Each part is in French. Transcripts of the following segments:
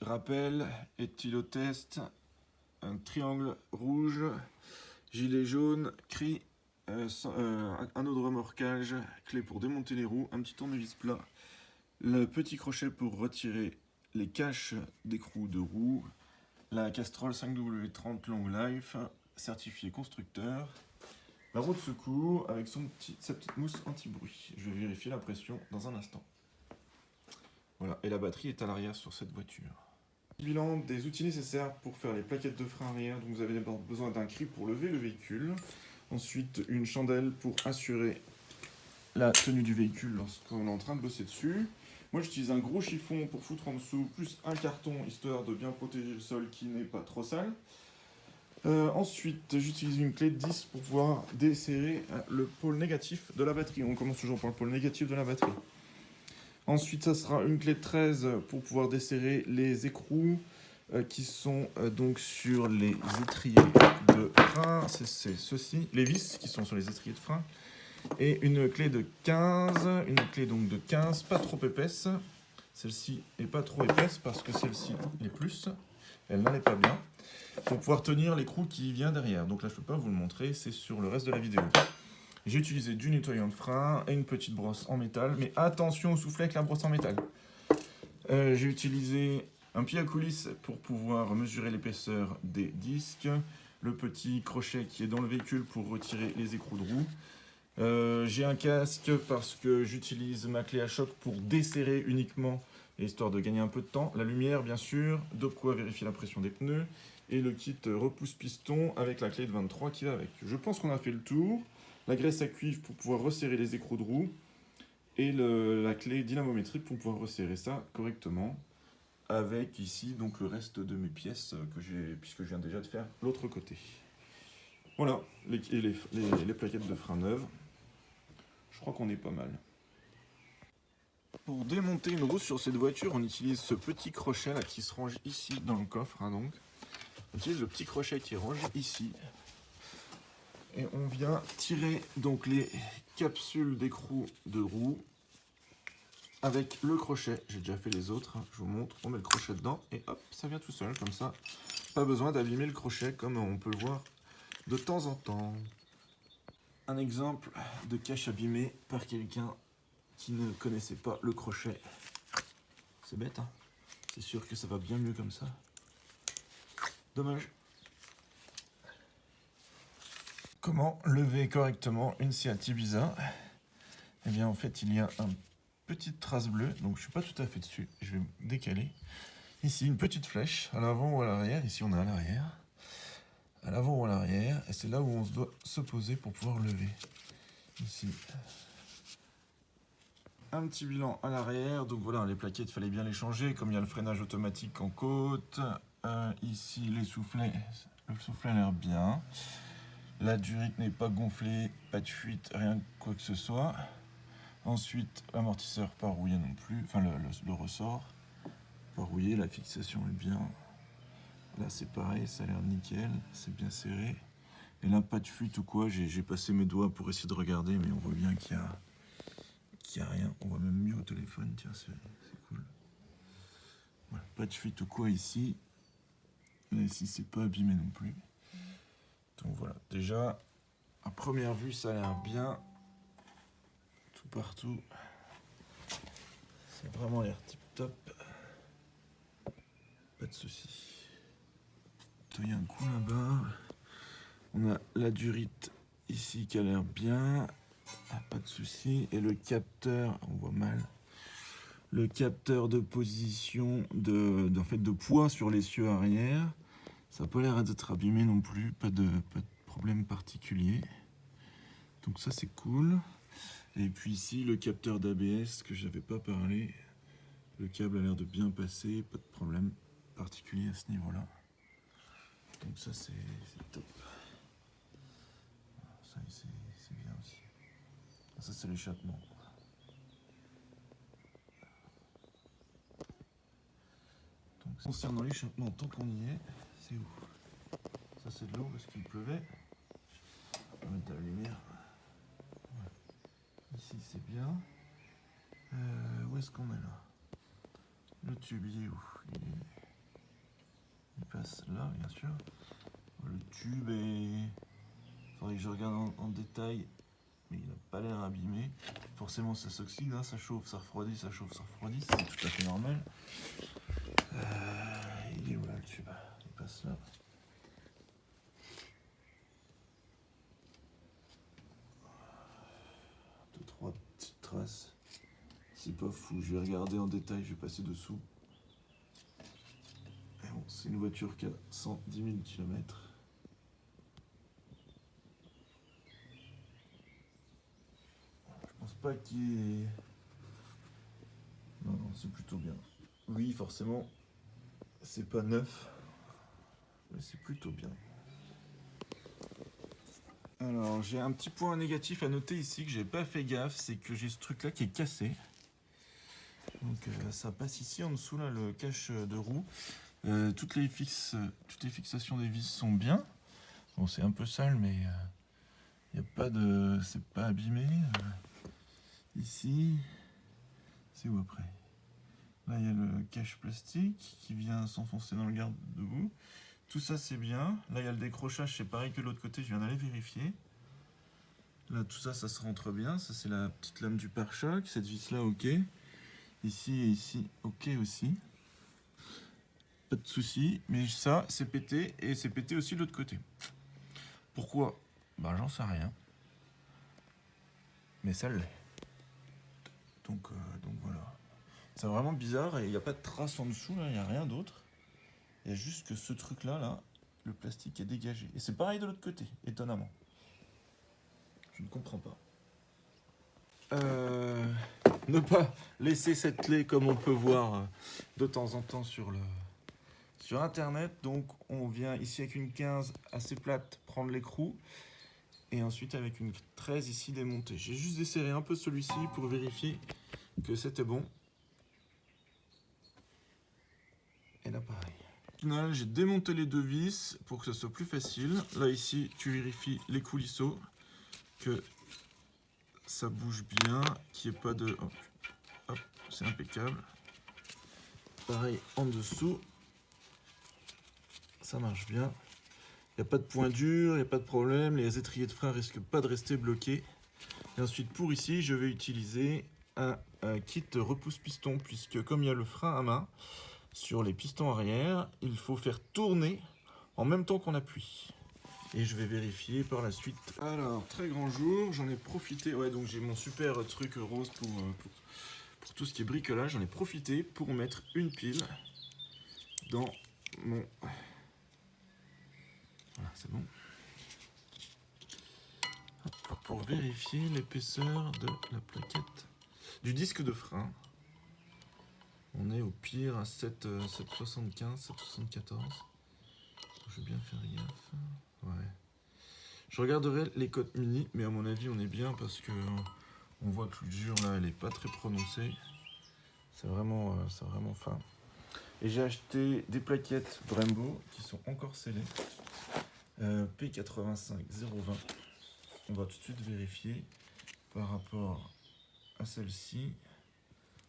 rappel, éthylotest, un triangle rouge, gilet jaune, cri, anneau de remorquage, clé pour démonter les roues, un petit tournevis plat, le petit crochet pour retirer les caches d'écrou de roues, la Castrol 5W30 Long Life, certifié constructeur, la roue de secours avec sa petite mousse anti-bruit. Je vais vérifier la pression dans un instant. Voilà, et la batterie est à l'arrière sur cette voiture. Bilan des outils nécessaires pour faire les plaquettes de frein arrière. Donc vous avez d'abord besoin d'un cri pour lever le véhicule. Ensuite, une chandelle pour assurer la tenue du véhicule lorsqu'on est en train de bosser dessus. Moi, j'utilise un gros chiffon pour foutre en dessous, plus un carton, histoire de bien protéger le sol qui n'est pas trop sale. Ensuite, j'utilise une clé de 10 pour pouvoir desserrer le pôle négatif de la batterie. On commence toujours par le pôle négatif de la batterie. Ensuite, ça sera une clé de 13 pour pouvoir desserrer les écrous qui sont donc sur les étriers de frein. C'est ceci, les vis qui sont sur les étriers de frein. Et une clé de 15, une clé donc de 15, pas trop épaisse. Celle-ci est pas trop épaisse parce que celle-ci l'est plus. Elle n'en est pas bien. Pour pouvoir tenir l'écrou qui vient derrière. Donc là, je ne peux pas vous le montrer, c'est sur le reste de la vidéo. J'ai utilisé du nettoyant de frein et une petite brosse en métal. Mais attention au soufflet avec la brosse en métal. J'ai utilisé un pied à coulisse pour pouvoir mesurer l'épaisseur des disques. Le petit crochet qui est dans le véhicule pour retirer les écrous de roue. J'ai un casque parce que j'utilise ma clé à choc pour desserrer uniquement, histoire de gagner un peu de temps. La lumière, bien sûr, de quoi vérifier la pression des pneus. Et le kit repousse-piston avec la clé de 23 qui va avec. Je pense qu'on a fait le tour. La graisse à cuivre pour pouvoir resserrer les écrous de roue. Et la clé dynamométrique pour pouvoir resserrer ça correctement. Avec ici donc le reste de mes pièces puisque je viens déjà de faire l'autre côté. Voilà, les plaquettes de frein neuves. Je crois qu'on est pas mal. Pour démonter une roue sur cette voiture, on utilise ce petit crochet là qui se range ici dans le coffre. Donc. On utilise le petit crochet qui est rangé ici. Et on vient tirer donc les capsules d'écrou de roue avec le crochet. J'ai déjà fait les autres, je vous montre. On met le crochet dedans et hop, ça vient tout seul comme ça. Pas besoin d'abîmer le crochet comme on peut le voir de temps en temps. Un exemple de cache abîmée par quelqu'un qui ne connaissait pas le crochet. C'est bête, hein? C'est sûr que ça va bien mieux comme ça. Dommage. Comment lever correctement une Seat Ibiza? Eh bien, en fait, il y a une petite trace bleue, donc je ne suis pas tout à fait dessus. Je vais me décaler. Ici, une petite flèche, à l'avant ou à l'arrière. Ici, on est à l'arrière. À l'avant ou à l'arrière. Et c'est là où on doit se poser pour pouvoir lever. Ici. Un petit bilan à l'arrière. Donc voilà, les plaquettes, il fallait bien les changer. Comme il y a le freinage automatique en côte. Ici, les soufflets. Le soufflet a l'air bien. La durite n'est pas gonflée, pas de fuite, rien quoi que ce soit. Ensuite, l'amortisseur pas rouillé non plus, enfin le ressort pas rouillé, la fixation est bien. Là c'est pareil, ça a l'air nickel, c'est bien serré. Et là pas de fuite ou quoi, j'ai passé mes doigts pour essayer de regarder, mais on voit bien qu'il y a rien. On voit même mieux au téléphone, tiens, c'est cool. Voilà, pas de fuite ou quoi ici. Là ici c'est pas abîmé non plus. Donc voilà, déjà, à première vue, ça a l'air bien. Tout partout. Ça a vraiment l'air tip top. Pas de soucis. Il y a un coup là-bas. On a la durite ici qui a l'air bien. Pas de soucis. Et le capteur, on voit mal. Le capteur de position de poids sur l'essieu arrière. Ça n'a pas l'air d'être abîmé non plus. Pas de problème particulier. Donc ça c'est cool. Et puis ici le capteur d'ABS que j'avais pas parlé. Le câble a l'air de bien passer, pas de problème particulier à ce niveau là. Donc ça c'est top. Ça c'est bien aussi. Ça c'est l'échappement. Donc concernant l'échappement, tant qu'on y est, c'est où? Ça c'est de l'eau parce qu'il pleuvait. On va mettre la lumière. Ici c'est bien. Où est-ce qu'on est là? Le tube il est où? passe là, bien sûr. Le tube est... Faudrait que je regarde en détail, mais il n'a pas l'air abîmé. Forcément, ça s'oxyde, hein, ça chauffe, ça refroidit, ça chauffe, ça refroidit, c'est tout à fait normal. Il est où là le tube? Il passe là. Deux, trois petites traces. C'est pas fou, je vais regarder en détail, je vais passer dessous. Mais bon, c'est une voiture qui a 110 000 km. Je pense pas qu'il y ait... Non, non, c'est plutôt bien. Oui, forcément, c'est pas neuf, mais c'est plutôt bien. Alors, j'ai un petit point négatif à noter ici que j'ai pas fait gaffe, c'est que j'ai ce truc-là qui est cassé. Donc ça passe ici en dessous, là, le cache de roue. Toutes les fixations des vis sont bien. Bon, c'est un peu sale, mais y a pas de, c'est pas abîmé. Ici, c'est où après? Là, il y a le cache plastique qui vient s'enfoncer dans le garde-boue. Tout ça, c'est bien. Là, il y a le décrochage, c'est pareil que l'autre côté, je viens d'aller vérifier. Là, tout ça, ça se rentre bien. Ça, c'est la petite lame du pare-choc. Cette vis-là, ok. Ici et ici, ok aussi. Pas de souci. Mais ça, c'est pété. Et c'est pété aussi de l'autre côté. Pourquoi? Ben, j'en sais rien. Mais ça l'est. Donc voilà. C'est vraiment bizarre et il n'y a pas de trace en dessous, là. Il n'y a rien d'autre. Il y a juste que ce truc-là, là, le plastique est dégagé. Et c'est pareil de l'autre côté, étonnamment. Je ne comprends pas. Ne pas laisser cette clé comme on peut voir de temps en temps sur internet. Donc on vient ici avec une 15 assez plate prendre l'écrou et ensuite avec une 13 ici démonter. J'ai juste desserré un peu celui-ci pour vérifier que c'était bon. Et là pareil. Au final, j'ai démonté les deux vis pour que ce soit plus facile. Là ici tu vérifies les coulisseaux, que ça bouge bien, qu'il n'y ait pas de... Hop, c'est impeccable. Pareil en dessous. Ça marche bien. Il n'y a pas de point dur, il n'y a pas de problème. Les étriers de frein risquent pas de rester bloqués. Et ensuite pour ici, je vais utiliser un kit repousse-piston, puisque comme il y a le frein à main sur les pistons arrière, il faut faire tourner en même temps qu'on appuie. Et je vais vérifier par la suite. Alors, très grand jour, j'en ai profité. Ouais, donc j'ai mon super truc rose pour tout ce qui est bricolage. J'en ai profité pour mettre une pile dans mon... Voilà, c'est bon. Pour vérifier l'épaisseur de la plaquette du disque de frein. On est au pire à 7,75, 7,74. Je vais bien faire gaffe. Ouais. Je regarderai les cotes mini, mais à mon avis on est bien parce que on voit que l'usure là elle est pas très prononcée. C'est vraiment fin. Et j'ai acheté des plaquettes Brembo qui sont encore scellées. P85 020. On va tout de suite vérifier par rapport à celle-ci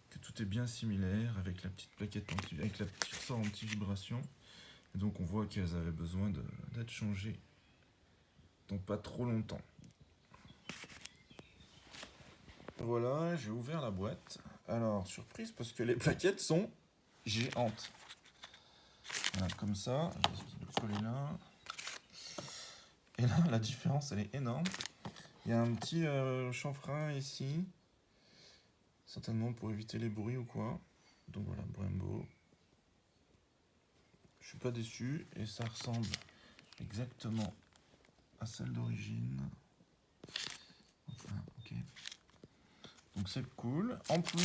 que tout est bien similaire avec la petite plaquette avec la petite ressort anti-vibration. Et donc on voit qu'elles avaient besoin d'être changées dans pas trop longtemps. Voilà, j'ai ouvert la boîte. Alors, surprise parce que les plaquettes sont géantes. Voilà, comme ça, je vais le coller là. Et là, la différence, elle est énorme. Il y a un petit chanfrein ici. Certainement pour éviter les bruits ou quoi. Donc voilà, Brembo. Je suis pas déçu et ça ressemble exactement à celle d'origine. Enfin, ok. Donc c'est cool. En plus,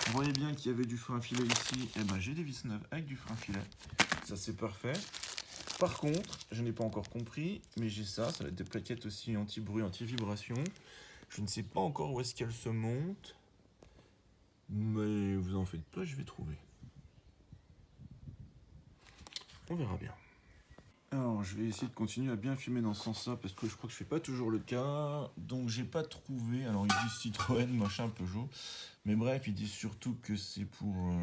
vous voyez bien qu'il y avait du frein filet ici. Et ben j'ai des vis neuves avec du frein filet. Ça c'est parfait. Par contre, je n'ai pas encore compris, mais j'ai ça. Ça va être des plaquettes aussi anti-bruit, anti-vibration. Je ne sais pas encore où est-ce qu'elles se montent. Mais vous en faites pas, je vais trouver. On verra bien. Alors, je vais essayer de continuer à bien filmer dans ce sens-là parce que je crois que je fais pas toujours le cas. Donc, j'ai pas trouvé. Alors, ils disent Citroën, machin, Peugeot. Mais bref, ils disent surtout que c'est pour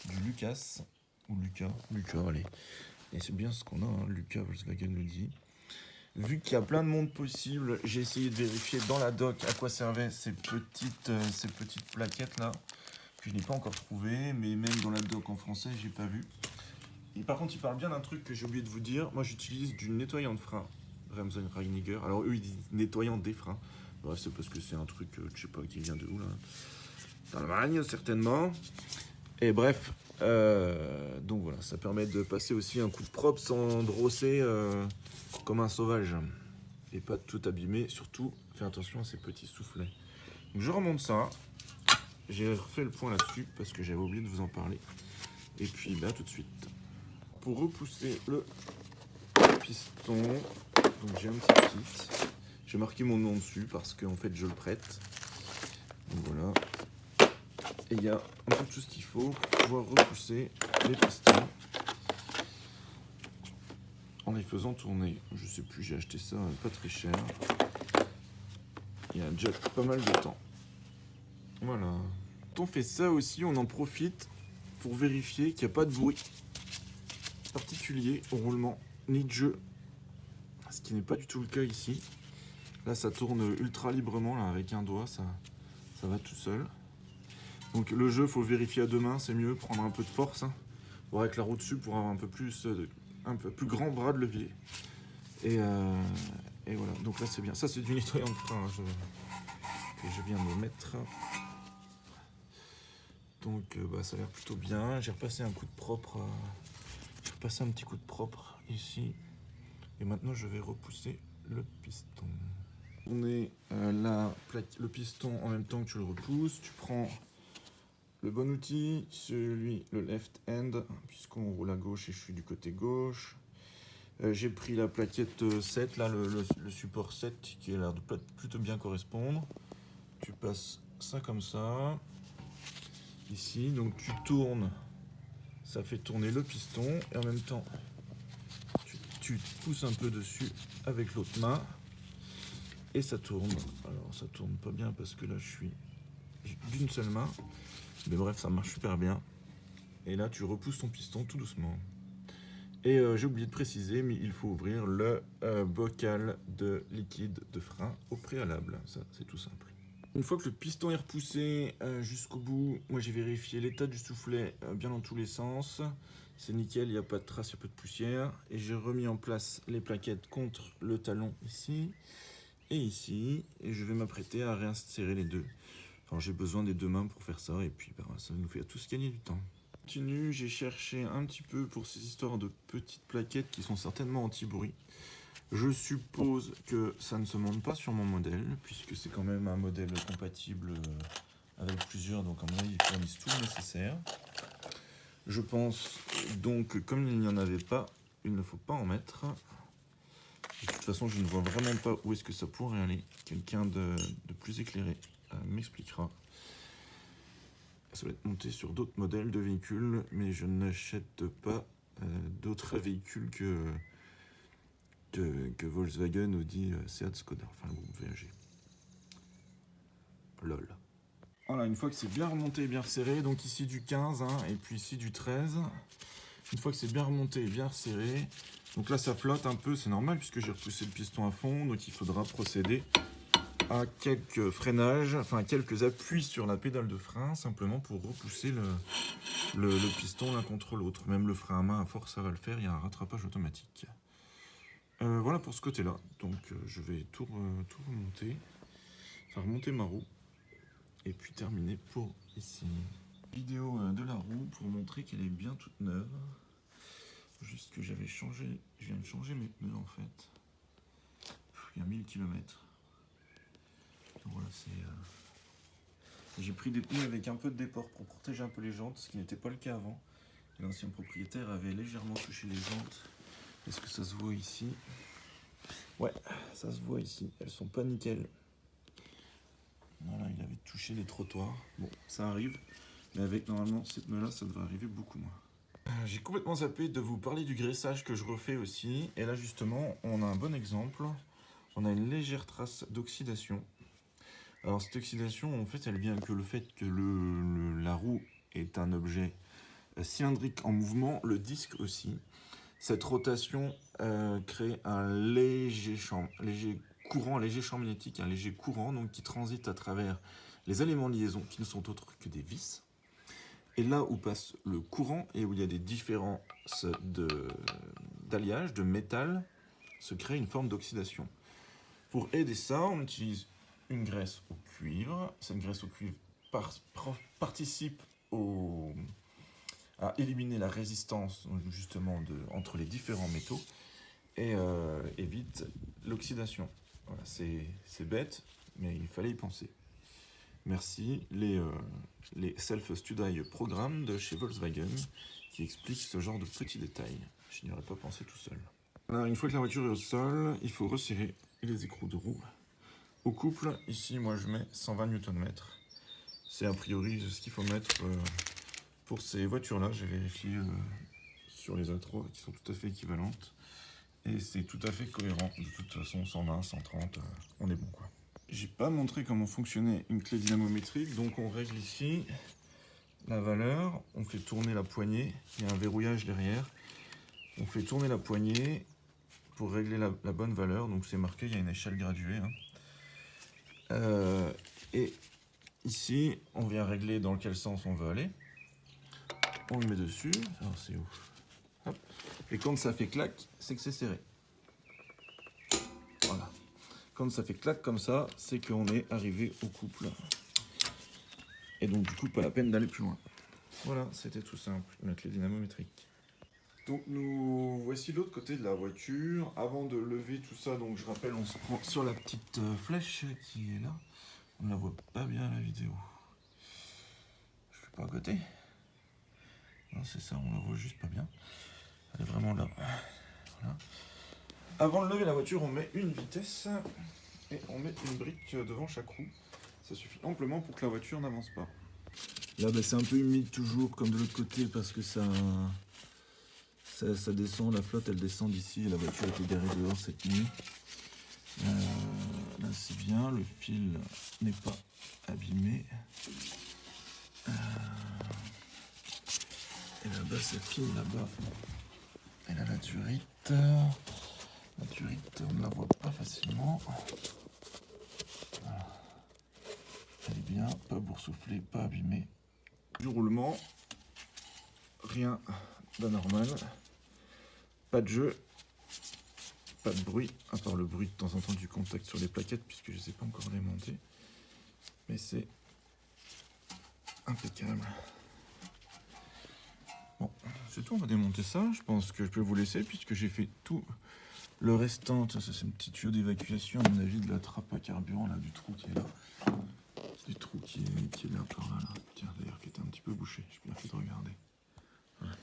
du Lucas. Ou Lucas, allez. Et c'est bien ce qu'on a, hein, Lucas Volkswagen le dit. Vu qu'il y a plein de monde possible, j'ai essayé de vérifier dans la doc à quoi servaient ces petites plaquettes là. Que je n'ai pas encore trouvé, mais même dans la doc en français, j'ai pas vu. Et par contre, il parle bien d'un truc que j'ai oublié de vous dire. Moi, j'utilise du nettoyant de frein, Bremsen Reiniger. Alors eux, ils disent nettoyant des freins. Bref, c'est parce que c'est un truc, je sais pas, qui vient de où là. D'Allemagne, certainement. Et bref, donc voilà, ça permet de passer aussi un coup de propre sans brosser comme un sauvage. Et pas tout abîmer, surtout, fais attention à ces petits soufflets. Donc je remonte ça. J'ai refait le point là-dessus parce que j'avais oublié de vous en parler. Et puis, bah, tout de suite. Pour repousser le piston, donc j'ai un petit kit. J'ai marqué mon nom dessus parce qu'en fait, je le prête. Donc voilà. Et il y a un peu tout ce qu'il faut pour pouvoir repousser les pistons en les faisant tourner. Je sais plus, j'ai acheté ça pas très cher. Il y a déjà pas mal de temps. Voilà. Quand on fait ça aussi, on en profite pour vérifier qu'il n'y a pas de bruit particulier au roulement, ni de jeu. Ce qui n'est pas du tout le cas ici. Là, ça tourne ultra librement, là, avec un doigt, ça va tout seul. Donc le jeu, faut le vérifier à deux mains, c'est mieux, prendre un peu de force. Hein, pour avec la roue dessus, pour avoir un peu plus grand bras de levier. Et voilà, donc là c'est bien. Ça c'est du nettoyant de frein hein, que je viens de mettre. Donc bah, ça a l'air plutôt bien. J'ai repassé un coup de propre. J'ai repassé un petit coup de propre ici. Et maintenant je vais repousser le piston. On est le piston en même temps que tu le repousses. Tu prends le bon outil, le left hand, puisqu'on roule à gauche et je suis du côté gauche. J'ai pris la plaquette 7, là, le support 7 qui a l'air de plutôt bien correspondre. Tu passes ça comme ça, ici, donc tu tournes, ça fait tourner le piston, et en même temps, tu pousses un peu dessus avec l'autre main, et ça tourne. Alors ça tourne pas bien parce que là je suis d'une seule main, mais bref, ça marche super bien. Et là tu repousses ton piston tout doucement. Et j'ai oublié de préciser, mais il faut ouvrir le bocal de liquide de frein au préalable. Ça, c'est tout simple. Une fois que le piston est repoussé jusqu'au bout, moi j'ai vérifié l'état du soufflet bien dans tous les sens. C'est nickel, il n'y a pas de trace, il n'y a pas de poussière. Et j'ai remis en place les plaquettes contre le talon ici et ici. Et je vais m'apprêter à réinsérer les deux. Enfin, j'ai besoin des deux mains pour faire ça. Et puis bah, ça nous fait tous gagner du temps. J'ai cherché un petit peu pour ces histoires de petites plaquettes qui sont certainement anti-bruit. Je suppose que ça ne se monte pas sur mon modèle, puisque c'est quand même un modèle compatible avec plusieurs, donc à mon avis ils fournissent tout le nécessaire. Je pense donc que comme il n'y en avait pas, il ne faut pas en mettre. De toute façon, je ne vois vraiment pas où est-ce que ça pourrait aller. Quelqu'un de plus éclairé m'expliquera. Ça va être monté sur d'autres modèles de véhicules, mais je n'achète pas d'autres véhicules que Volkswagen, Audi, Seat, Skoda, enfin le groupe VAG. LOL. Voilà, une fois que c'est bien remonté et bien resserré, donc ici du 15, hein, et puis ici du 13. Une fois que c'est bien remonté et bien resserré, donc là ça flotte un peu, c'est normal puisque j'ai repoussé le piston à fond, donc il faudra procéder à quelques freinages, enfin quelques appuis sur la pédale de frein, simplement pour repousser le piston l'un contre l'autre. Même le frein à main, à force, ça va le faire, il y a un rattrapage automatique. Voilà pour ce côté-là. Donc je vais tout remonter, enfin remonter ma roue, et puis terminer pour ici. Vidéo de la roue pour montrer qu'elle est bien toute neuve. Juste que je viens de changer mes pneus en fait. Il y a 1000 km. Donc voilà, j'ai pris des pneus avec un peu de déport pour protéger un peu les jantes, ce qui n'était pas le cas avant. L'ancien propriétaire avait légèrement touché les jantes. Est-ce que ça se voit ici? Ouais, ça se voit ici. Elles sont pas nickel. Voilà, il avait touché les trottoirs. Bon, ça arrive. Mais avec normalement ces pneus-là, ça devrait arriver beaucoup moins. J'ai complètement zappé de vous parler du graissage que je refais aussi. Et là, justement, on a un bon exemple. On a une légère trace d'oxydation. Alors, cette oxydation, en fait, elle vient que le fait que la roue est un objet cylindrique en mouvement, le disque aussi. Cette rotation crée un léger courant, un léger champ magnétique, un léger courant donc, qui transite à travers les éléments de liaison qui ne sont autres que des vis. Et là où passe le courant et où il y a des différences d'alliage, de métal, se crée une forme d'oxydation. Pour aider ça, on utilise une graisse au cuivre. Cette graisse au cuivre participe à éliminer la résistance justement entre les différents métaux et évite l'oxydation. Voilà, c'est bête, mais il fallait y penser. Merci les Self-Study Programmes de chez Volkswagen qui expliquent ce genre de petits détails. Je n'y aurais pas pensé tout seul. Alors, une fois que la voiture est au sol, il faut resserrer les écrous de roue. Au couple, ici, moi je mets 120 Nm. C'est a priori ce qu'il faut mettre pour ces voitures-là. J'ai vérifié sur les A3 qui sont tout à fait équivalentes. Et c'est tout à fait cohérent. De toute façon, 120, 130, on est bon quoi. J'ai pas montré comment fonctionnait une clé dynamométrique, donc on règle ici la valeur, on fait tourner la poignée, il y a un verrouillage derrière, on fait tourner la poignée pour régler la bonne valeur, donc c'est marqué, il y a une échelle graduée. Et ici, on vient régler dans quel sens on veut aller, on le met dessus, alors c'est où? Hop. Et quand ça fait clac, c'est que c'est serré. Voilà. Quand ça fait clac comme ça, c'est qu'on est arrivé au couple. Et donc du coup, pas la peine d'aller plus loin. Voilà, c'était tout simple, une clé dynamométrique. Donc nous voici de l'autre côté de la voiture. Avant de lever tout ça, donc je rappelle, on se prend sur la petite flèche qui est là. On ne la voit pas bien à la vidéo. Je suis pas à côté. Non, c'est ça, on la voit juste pas bien. Elle est vraiment là. Voilà. Avant de lever la voiture, on met une vitesse et on met une brique devant chaque roue. Ça suffit amplement pour que la voiture n'avance pas. Là, c'est un peu humide toujours, comme de l'autre côté, parce que ça descend, la flotte, elle descend d'ici, et la voiture était garée dehors cette nuit. Là, c'est bien, le fil n'est pas abîmé. Et là-bas, ça file là-bas. Et là, la durite. La durite, on ne la voit pas facilement. Voilà. Elle est bien, pas boursouflée, pas abîmée. Du roulement, rien d'anormal. Pas de jeu, pas de bruit, à part le bruit de temps en temps du contact sur les plaquettes, puisque je ne sais pas encore les monter. Mais c'est impeccable. Bon, c'est tout, on va démonter ça. Je pense que je peux vous laisser, puisque j'ai fait tout le restant. Ça, c'est un petit tuyau d'évacuation, à mon avis, de la trappe à carburant, là, du trou qui est là. Du trou qui est là, par là, là. Tiens, d'ailleurs, qui était un petit peu bouché. J'ai bien fait de regarder. Voilà.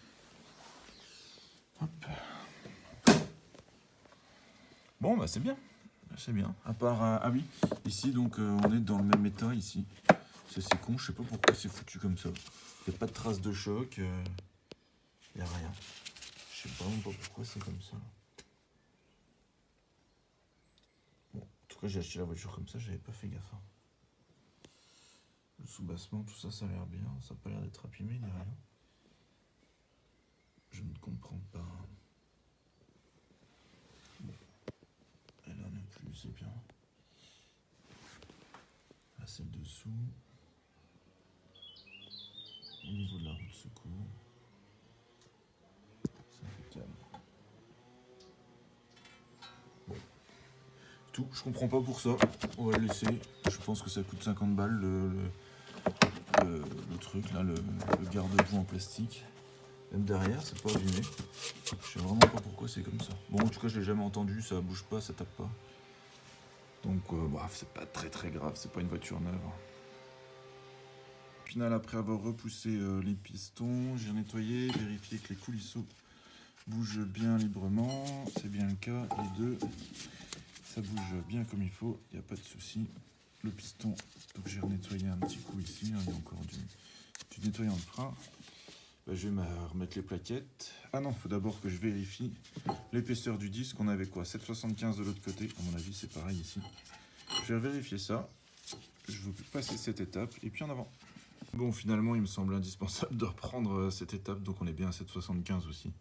Hop. Bon, bah c'est bien. C'est bien. À part, ah oui, ici, donc, on est dans le même état, ici. C'est con, je sais pas pourquoi c'est foutu comme ça. Il n'y a pas de traces de choc. Il n'y a rien. Je sais vraiment pas pourquoi c'est comme ça. Bon, en tout cas, j'ai acheté la voiture comme ça, j'avais pas fait gaffe. Le soubassement, tout ça, ça a l'air bien. Ça n'a pas l'air d'être abîmé, il n'y a rien. Je ne comprends pas. Bon. Et là non plus, c'est bien. Là, c'est le dessous. Au niveau de la roue de secours. C'est impeccable. Bon. Tout, je comprends pas pour ça. On va le laisser. Je pense que ça coûte 50 balles le truc, là, le garde-boue en plastique. Même derrière, c'est pas abîmé. Je sais vraiment pas pourquoi c'est comme ça. Bon, en tout cas, je l'ai jamais entendu, ça bouge pas, ça tape pas. Donc, c'est pas très grave, c'est pas une voiture neuve. Au final, après avoir repoussé les pistons, j'ai nettoyé, vérifié que les coulisseaux bougent bien librement. C'est bien le cas, les deux. Ça bouge bien comme il faut, il n'y a pas de souci. Le piston, donc j'ai nettoyé un petit coup ici, hein, il y a encore du nettoyant de frein. Je vais remettre les plaquettes. Ah non, il faut d'abord que je vérifie l'épaisseur du disque. On avait quoi, 7,75 de l'autre côté. À mon avis, c'est pareil ici. Je vais vérifier ça. Je vais passer cette étape et puis en avant. Bon, finalement, il me semble indispensable de reprendre cette étape. Donc on est bien à 7,75 aussi.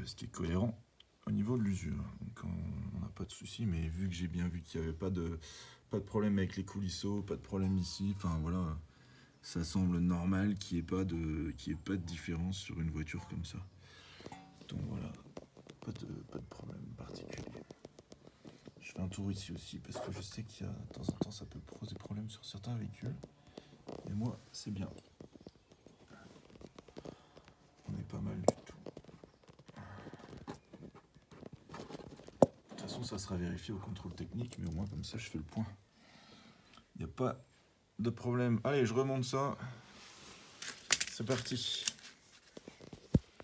ce qui est cohérent au niveau de l'usure. Donc on n'a pas de souci, mais vu que j'ai bien vu qu'il n'y avait pas de problème avec les coulisseaux, pas de problème ici, enfin voilà, ça semble normal qu'il n'y ait pas de différence sur une voiture comme ça. Donc voilà, pas de problème particulier. Je fais un tour ici aussi parce que je sais qu'il y a de temps en temps ça peut poser problème sur certains véhicules. Mais moi c'est bien. On est pas mal du tout. De toute façon ça sera vérifié au contrôle technique, mais au moins comme ça je fais le point. Il n'y a pas de problème. Allez, je remonte ça. C'est parti.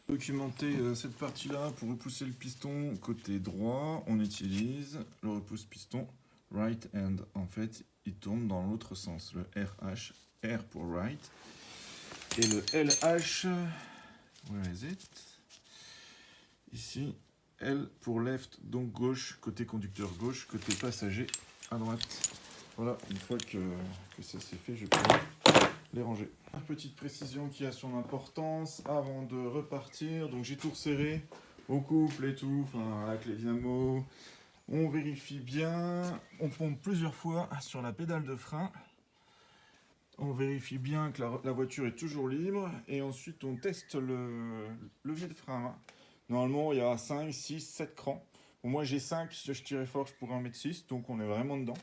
Documenter cette partie-là pour repousser le piston côté droit, on utilise le repousse-piston right hand. En fait, il tourne dans l'autre sens. Le RH, R pour right. Et le LH, where is it? Ici, L pour left, donc gauche, côté conducteur gauche, côté passager à droite. Voilà, une fois que ça c'est fait, je peux les ranger. Une petite précision qui a son importance avant de repartir. Donc j'ai tout resserré au couple et tout, enfin avec les dynamos. On vérifie bien, on pompe plusieurs fois sur la pédale de frein. On vérifie bien que la voiture est toujours libre et ensuite on teste le levier de frein. Normalement il y a 5, 6, 7 crans. Bon, moi j'ai 5, si je tirais fort je pourrais en mettre 6, donc on est vraiment dedans.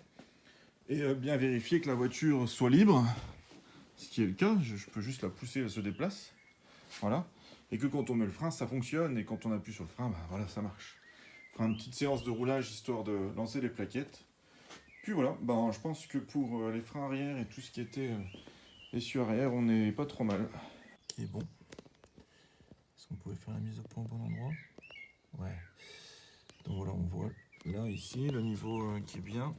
Et bien vérifier que la voiture soit libre, ce qui est le cas, je peux juste la pousser, elle se déplace, voilà, et que quand on met le frein, ça fonctionne, et quand on appuie sur le frein, bah voilà, ça marche. On fera une petite séance de roulage, histoire de lancer les plaquettes, puis voilà, ben, je pense que pour les freins arrière et tout ce qui était essieu arrière, on n'est pas trop mal. Qui est bon. Est-ce qu'on pouvait faire la mise au point au bon endroit? Ouais. Donc voilà, on voit là, ici, le niveau qui est bien,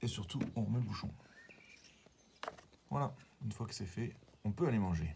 et surtout, on remet le bouchon. Voilà, une fois que c'est fait, on peut aller manger.